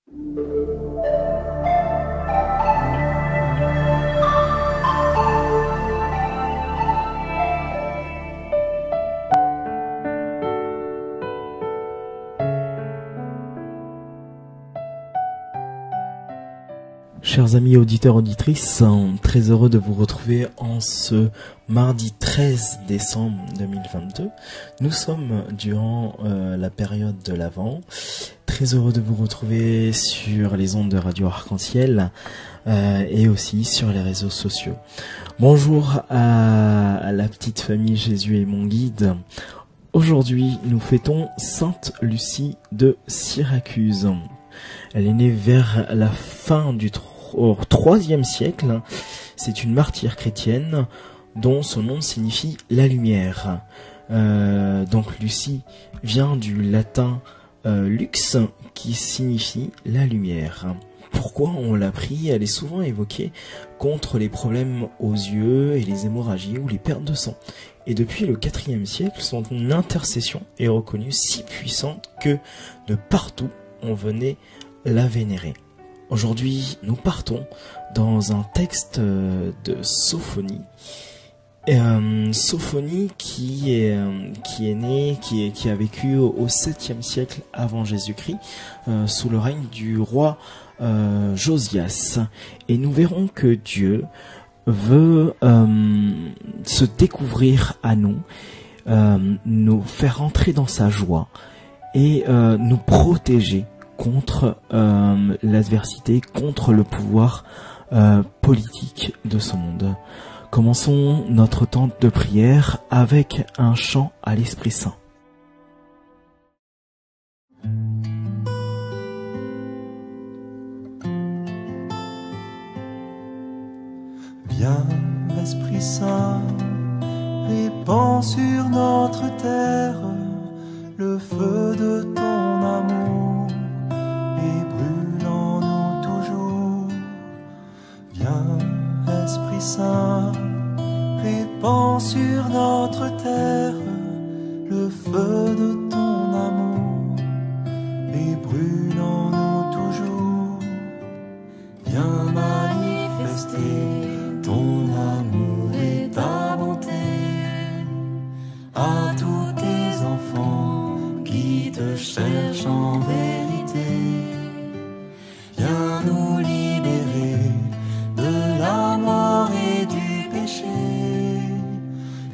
Chers amis auditeurs, auditrices, très heureux de vous retrouver en ce mardi 13 décembre 2022. Nous sommes durant la période de l'Avent. Très heureux de vous retrouver sur les ondes de Radio Arc-en-Ciel et aussi sur les réseaux sociaux. Bonjour à la petite famille Jésus est mon guide. Aujourd'hui, nous fêtons Sainte Lucie de Syracuse. Elle est née vers la fin du IIIe siècle. C'est une martyre chrétienne dont son nom signifie la lumière. Donc Lucie vient du latin lux qui signifie la lumière. Pourquoi on l'a pris? Elle est souvent évoquée contre les problèmes aux yeux et les hémorragies ou les pertes de sang. Et depuis le IVe siècle, son intercession est reconnue si puissante que de partout on venait la vénérer. Aujourd'hui, nous partons dans un texte de Sophonie. Sophonie qui a vécu au 7e siècle avant Jésus-Christ, sous le règne du roi Josias. Et nous verrons que Dieu veut se découvrir à nous, nous faire entrer dans sa joie et nous protéger contre l'adversité, contre le pouvoir politique de ce monde. Commençons notre temps de prière avec un chant à l'Esprit Saint. Viens, Esprit Saint, répands sur notre terre le feu de ton amour et brûle en nous toujours. Viens, Esprit Saint, répands sur notre terre le feu de ton amour et brûle en nous toujours. Viens manifester ton amour et ta bonté à tous tes enfants qui te cherchent en vérité. Viens nous libérer de la mort et du péché.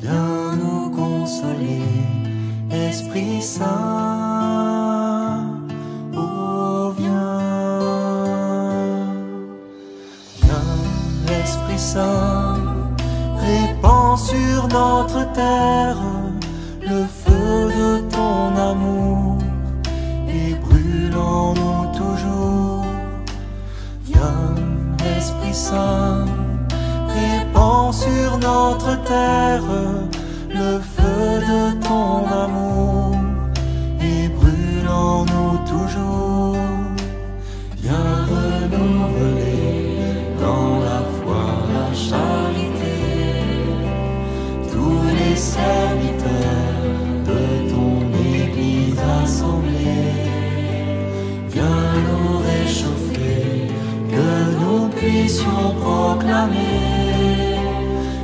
Viens nous consoler, Esprit Saint. Oh, viens. Viens, Esprit Saint, répands sur notre terre le feu de ton amour et brûle en nous toujours. Viens, Esprit Saint, répands sur notre terre le feu de ton amour et brûle en nous toujours. Viens renouveler dans la foi, la charité, tous les serviteurs de ton Église assemblée. Viens nous réchauffer, que nous puissions proclamer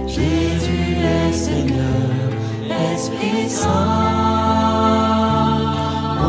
Jésus est Seigneur, Esprit Saint. Oh,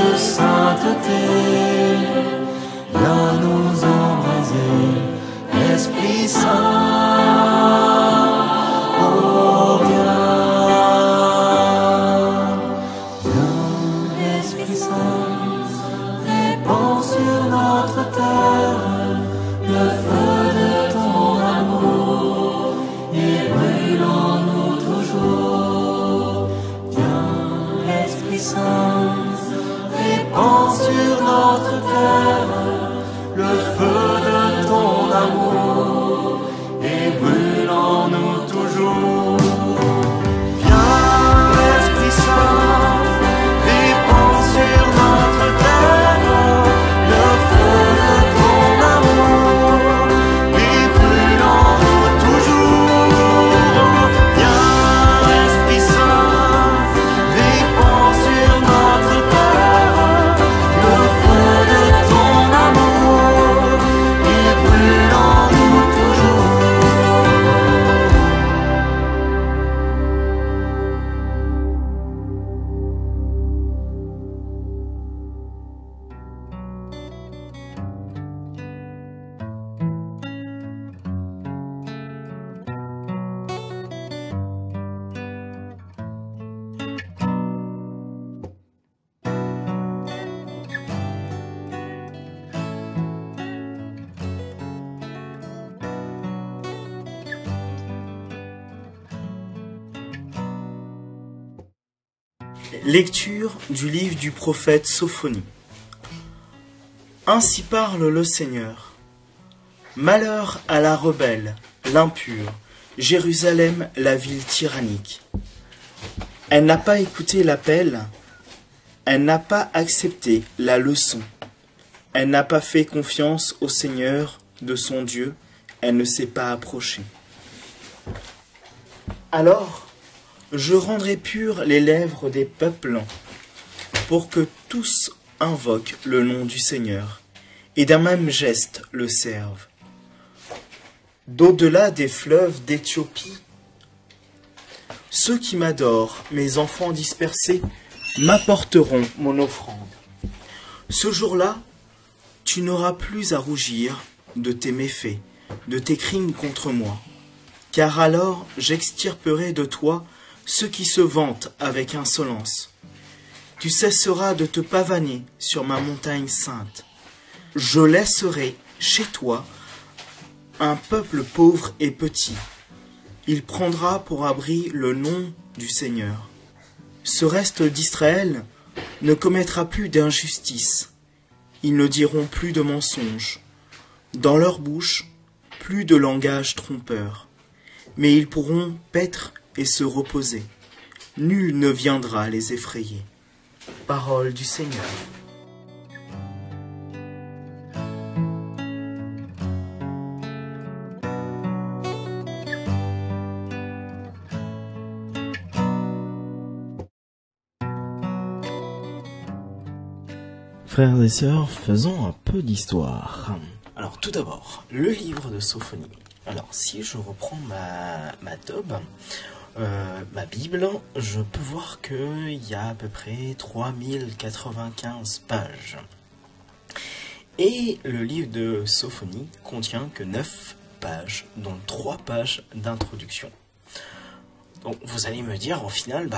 de sainteté, viens nous embraser, Esprit Saint. Oh, viens, Esprit Saint, répands sur notre terre le feu de ton amour et brûle en nous toujours. Viens, Esprit Saint, répands sur notre terre le feu de ton amour et brûle en nous toujours. Viens, Esprit Saint, répands sur notre terre le feu de ton amour et brûle en nous toujours. Viens, Esprit Saint, répands sur notre terre le feu de ton amour et brûle en nous toujours. Lecture du livre du prophète Sophonie. Ainsi parle le Seigneur. Malheur à la rebelle, l'impure, Jérusalem, la ville tyrannique. Elle n'a pas écouté l'appel, elle n'a pas accepté la leçon, elle n'a pas fait confiance au Seigneur de son Dieu, elle ne s'est pas approchée. Alors, je rendrai pures les lèvres des peuples, pour que tous invoquent le nom du Seigneur, et d'un même geste le servent. D'au-delà des fleuves d'Éthiopie, ceux qui m'adorent, mes enfants dispersés, m'apporteront mon offrande. Ce jour-là, tu n'auras plus à rougir de tes méfaits, de tes crimes contre moi, car alors j'extirperai de toi ceux qui se vantent avec insolence. Tu cesseras de te pavaner sur ma montagne sainte. Je laisserai chez toi un peuple pauvre et petit. Il prendra pour abri le nom du Seigneur. Ce reste d'Israël ne commettra plus d'injustice. Ils ne diront plus de mensonges. Dans leur bouche, plus de langage trompeur. Mais ils pourront paître et se reposer. Nul ne viendra les effrayer. Parole du Seigneur. Frères et sœurs, faisons un peu d'histoire. Alors tout d'abord, le livre de Sophonie. Alors si je reprends ma tobe, ma Bible, je peux voir qu'il y a à peu près 3095 pages. Et le livre de Sophonie contient que 9 pages, dont 3 pages d'introduction. Donc vous allez me dire, au final,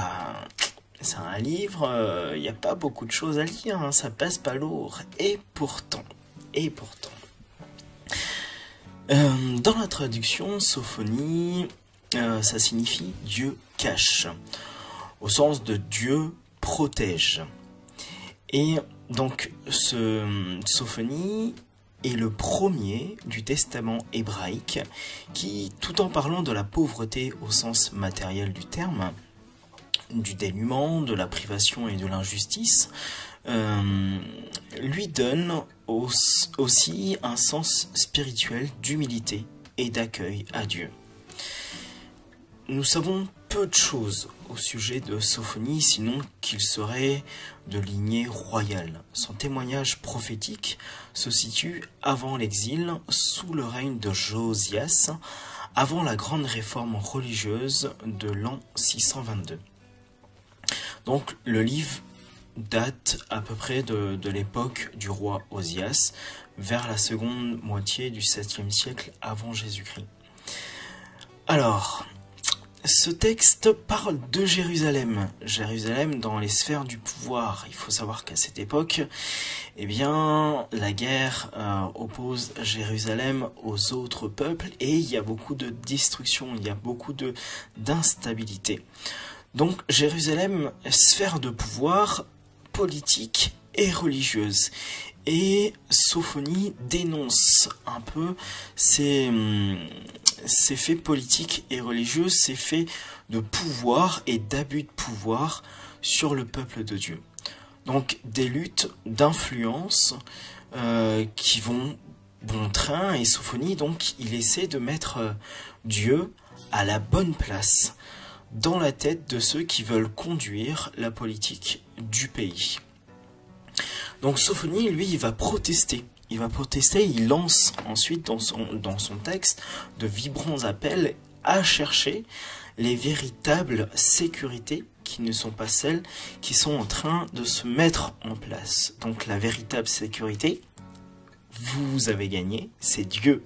c'est un livre, il n'y a pas beaucoup de choses à lire, hein, ça pèse pas lourd. Et pourtant. Dans la traduction, Sophonie, ça signifie Dieu cache, au sens de Dieu protège. Et donc, ce Sophonie est le premier du Testament hébraïque qui, tout en parlant de la pauvreté au sens matériel du terme, du dénuement, de la privation et de l'injustice, lui donne aussi un sens spirituel d'humilité et d'accueil à Dieu. Nous savons peu de choses au sujet de Sophonie, sinon qu'il serait de lignée royale. Son témoignage prophétique se situe avant l'exil, sous le règne de Josias, avant la grande réforme religieuse de l'an 622. Donc le livre date à peu près de l'époque du roi Osias, vers la seconde moitié du 7e siècle avant Jésus-Christ. Alors, ce texte parle de Jérusalem. Jérusalem dans les sphères du pouvoir. Il faut savoir qu'à cette époque, eh bien, la guerre oppose Jérusalem aux autres peuples et il y a beaucoup de destruction, il y a beaucoup d'instabilité. Donc, Jérusalem, sphère de pouvoir politique et religieuse. Et Sophonie dénonce un peu ces faits politiques et religieux, ces faits de pouvoir et d'abus de pouvoir sur le peuple de Dieu. Donc des luttes d'influence qui vont bon train, et Sophonie, donc, il essaie de mettre Dieu à la bonne place dans la tête de ceux qui veulent conduire la politique du pays. Donc Sophonie, lui, il va protester. Il lance ensuite dans son texte de vibrants appels à chercher les véritables sécurités qui ne sont pas celles qui sont en train de se mettre en place. Donc la véritable sécurité, vous avez gagné, c'est Dieu.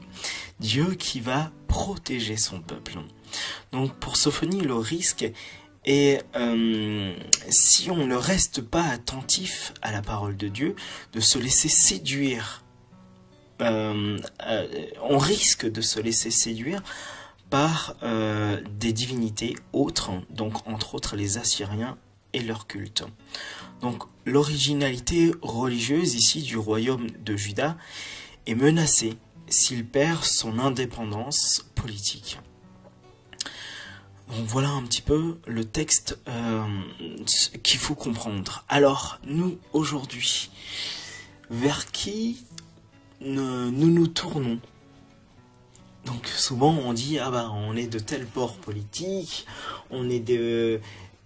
Dieu qui va protéger son peuple. Donc pour Sophonie, le risque est, si on ne reste pas attentif à la parole de Dieu, de se laisser séduire. On risque de se laisser séduire par des divinités autres, donc entre autres les Assyriens et leur culte. Donc l'originalité religieuse ici du royaume de Juda est menacée s'il perd son indépendance politique. Donc voilà un petit peu le texte qu'il faut comprendre. Alors nous aujourd'hui, vers qui nous tournons? Donc souvent on dit ah bah on est de tel port politique, on est de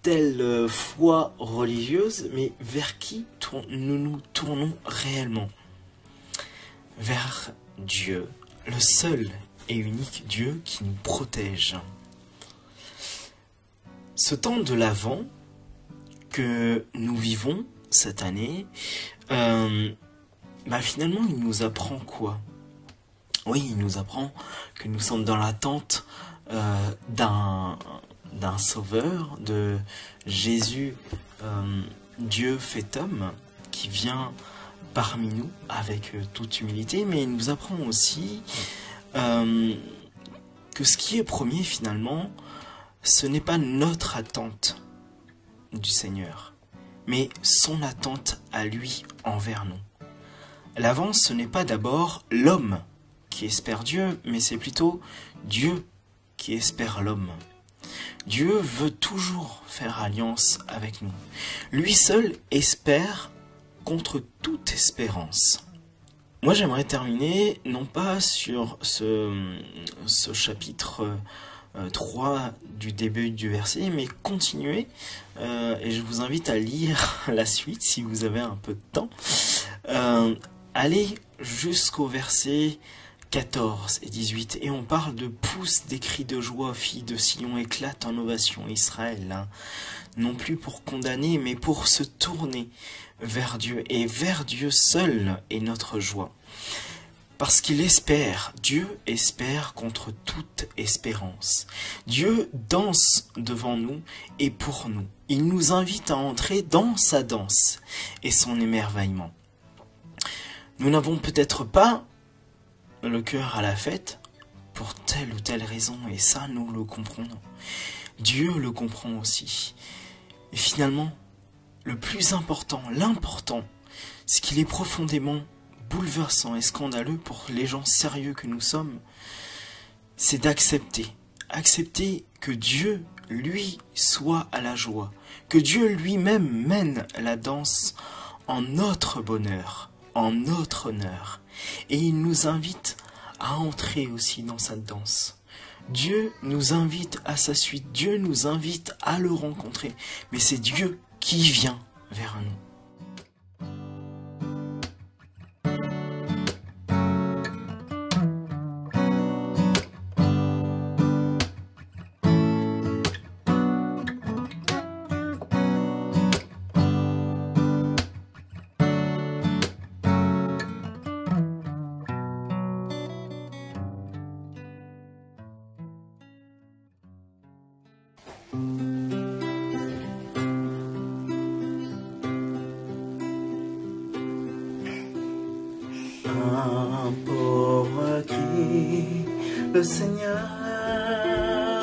telle foi religieuse, mais vers qui nous tournons réellement? Vers Dieu, le seul et unique Dieu qui nous protège. Ce temps de l'Avent que nous vivons cette année, finalement il nous apprend quoi? Oui, il nous apprend que nous sommes dans l'attente d'un sauveur, de Jésus, Dieu fait homme, qui vient parmi nous avec toute humilité, mais il nous apprend aussi que ce qui est premier finalement, ce n'est pas notre attente du Seigneur, mais son attente à lui envers nous. L'avant, ce n'est pas d'abord l'homme qui espère Dieu, mais c'est plutôt Dieu qui espère l'homme. Dieu veut toujours faire alliance avec nous. Lui seul espère contre toute espérance. Moi, j'aimerais terminer, non pas sur ce chapitre 3 du début du verset, mais continuer, et je vous invite à lire la suite si vous avez un peu de temps. Allez jusqu'au verset 14 et 18, et on parle de pousse des cris de joie, filles de Sion, éclate en ovation Israël, non plus pour condamner, mais pour se tourner vers Dieu, et vers Dieu seul est notre joie. Parce qu'il espère, Dieu espère contre toute espérance. Dieu danse devant nous et pour nous. Il nous invite à entrer dans sa danse et son émerveillement. Nous n'avons peut-être pas le cœur à la fête pour telle ou telle raison, et ça nous le comprenons. Dieu le comprend aussi. Et finalement, le plus important, l'important, c'est qu'il est profondément bouleversant et scandaleux pour les gens sérieux que nous sommes, c'est d'accepter que Dieu, lui, soit à la joie, que Dieu lui-même mène la danse en notre bonheur, en notre honneur, et il nous invite à entrer aussi dans cette danse. Dieu nous invite à sa suite, Dieu nous invite à le rencontrer, mais c'est Dieu qui vient vers nous. le Seigneur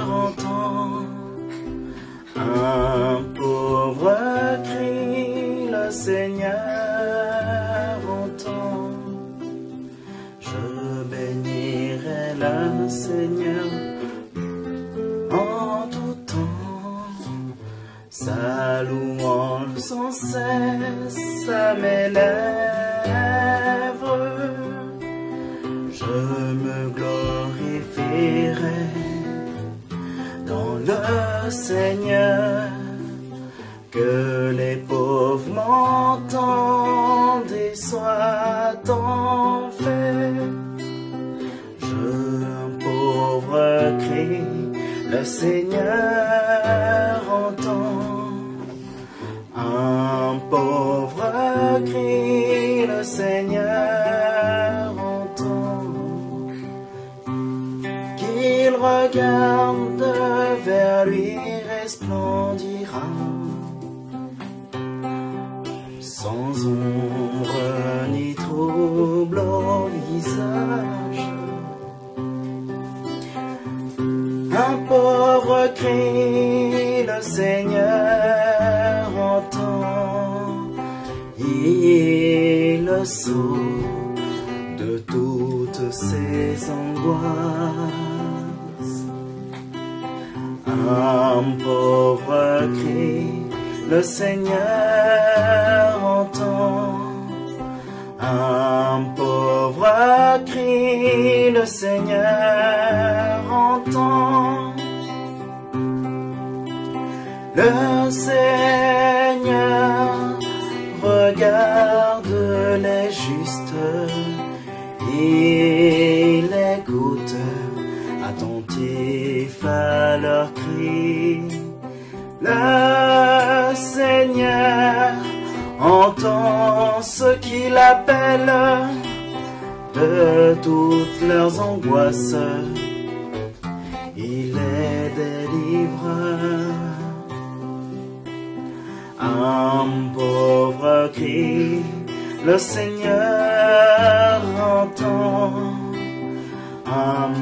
entend un pauvre cri, le Seigneur entend. Je bénirai le Seigneur en tout temps, sa louange sans cesse à mes lèvres. Je me glorifierai dans le Seigneur, que les pauvres m'entendent et soient en paix. Un pauvre cri, le Seigneur entend. Un pauvre cri, le Seigneur entend. Qu'il regarde vers lui resplendira, sans ombre ni trouble au visage. Un pauvre cri, le Seigneur entend. Il le sauve de toutes ses angoisses. Un pauvre cri, le Seigneur entend. Un pauvre cri, le Seigneur entend. Le Seigneur regarde les justes, il écoute attentif à leurs cris. Le Seigneur entend ceux qui l'appellent de toutes leurs angoisses, il les délivre. Un pauvre cri, le Seigneur entend. Un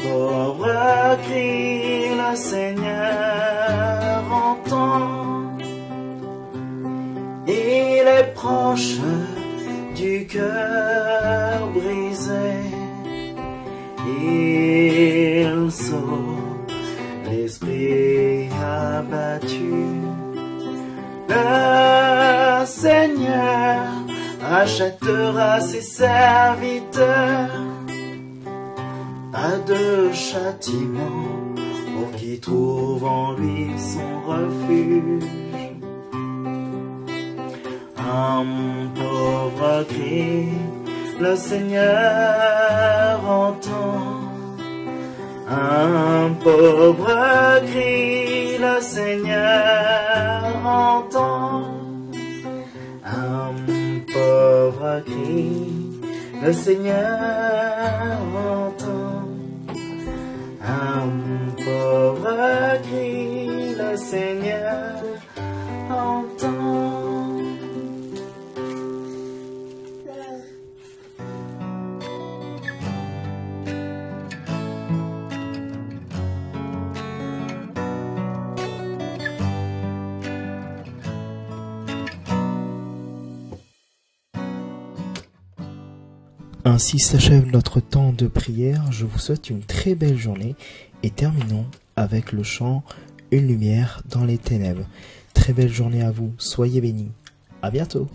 pauvre cri, le Seigneur entend. Il est proche du cœur brisé, il sauve l'esprit abattu. Le Seigneur achètera ses serviteurs, pas de châtiment pour qui trouve en lui son refuge. Un pauvre cri, le Seigneur entend. Un pauvre cri, le Seigneur entend. Un pauvre cri, le Seigneur entend. Un pauvre cri, le Seigneur entend. Ainsi s'achève notre temps de prière. Je vous souhaite une très belle journée et terminons avec le chant Une lumière dans les ténèbres. Très belle journée à vous, soyez bénis. À bientôt.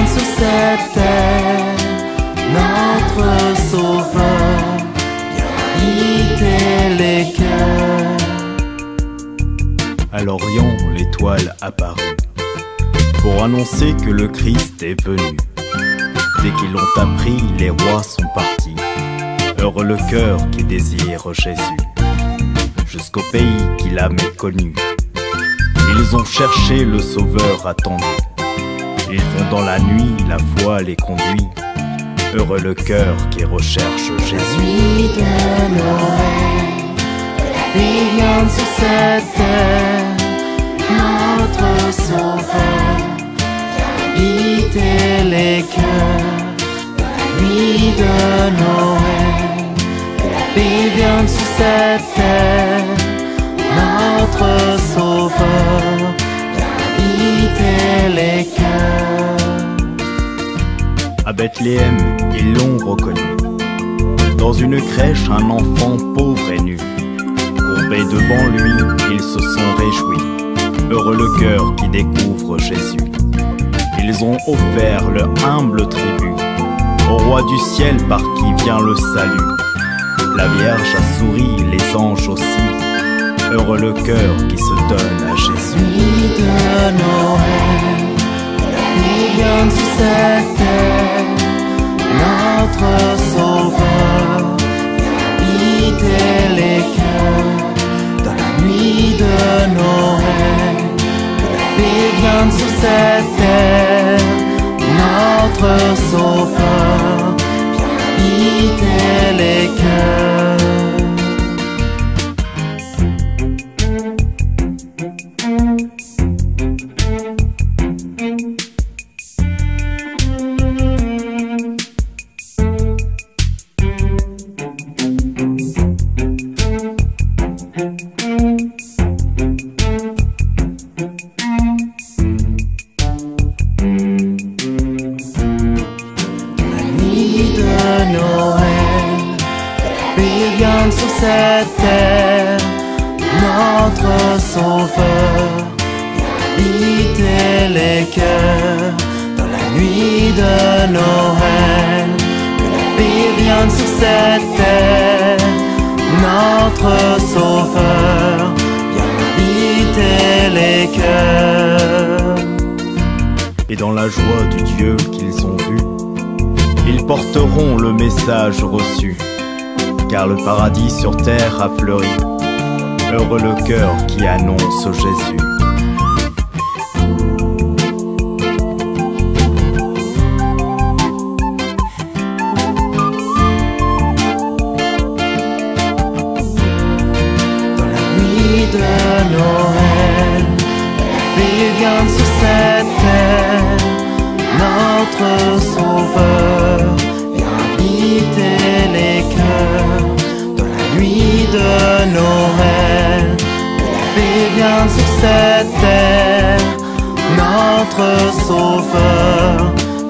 Sur cette terre, À l'Orient, l'étoile apparut pour annoncer que le Christ est venu. Dès qu'ils l'ont appris, les rois sont partis. Heureux le cœur qui désire Jésus, jusqu'au pays qu'il a méconnu. Ils ont cherché le Sauveur attendu. Ils vont dans la nuit, la foi les conduit. Heureux le cœur qui recherche Jésus. Nuit de Noël, il vient sur cette terre, notre Sauveur, habiter les cœurs. Nuit de Noël, la paix vient sur cette terre, notre Sauveur, habiter les cœurs. À Bethléem, ils l'ont reconnu. Dans une crèche, un enfant pauvre et nu. Courbés devant lui, ils se sont réjouis. Heureux le cœur qui découvre Jésus. Ils ont offert le humble tribut au roi du ciel par qui vient le salut. La Vierge a souri, les anges aussi. Heureux le cœur qui se donne à Jésus. Nuit de Noël, il vient sur cette terre, notre Sauveur, habiter les cœurs. Dans la nuit de Noël, la paix vient sur cette terre, notre Sauveur, habiter les cœurs. Sur cette terre, notre Sauveur, habiter les cœurs. Dans la nuit de Noël, la paix vient sur cette terre, notre Sauveur, habiter les cœurs. Et dans la joie du Dieu qu'ils ont vu, ils porteront le message reçu. Car le paradis sur terre a fleuri. Heureux le cœur qui annonce Jésus. Dans la nuit de Noël, la paix vient sur cette terre, notre Sauveur, habiter les cœurs. Dans la nuit de Noël, la paix vient sur cette terre, notre Sauveur,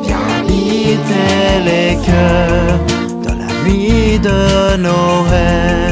viens habiter les cœurs. Dans la nuit de Noël.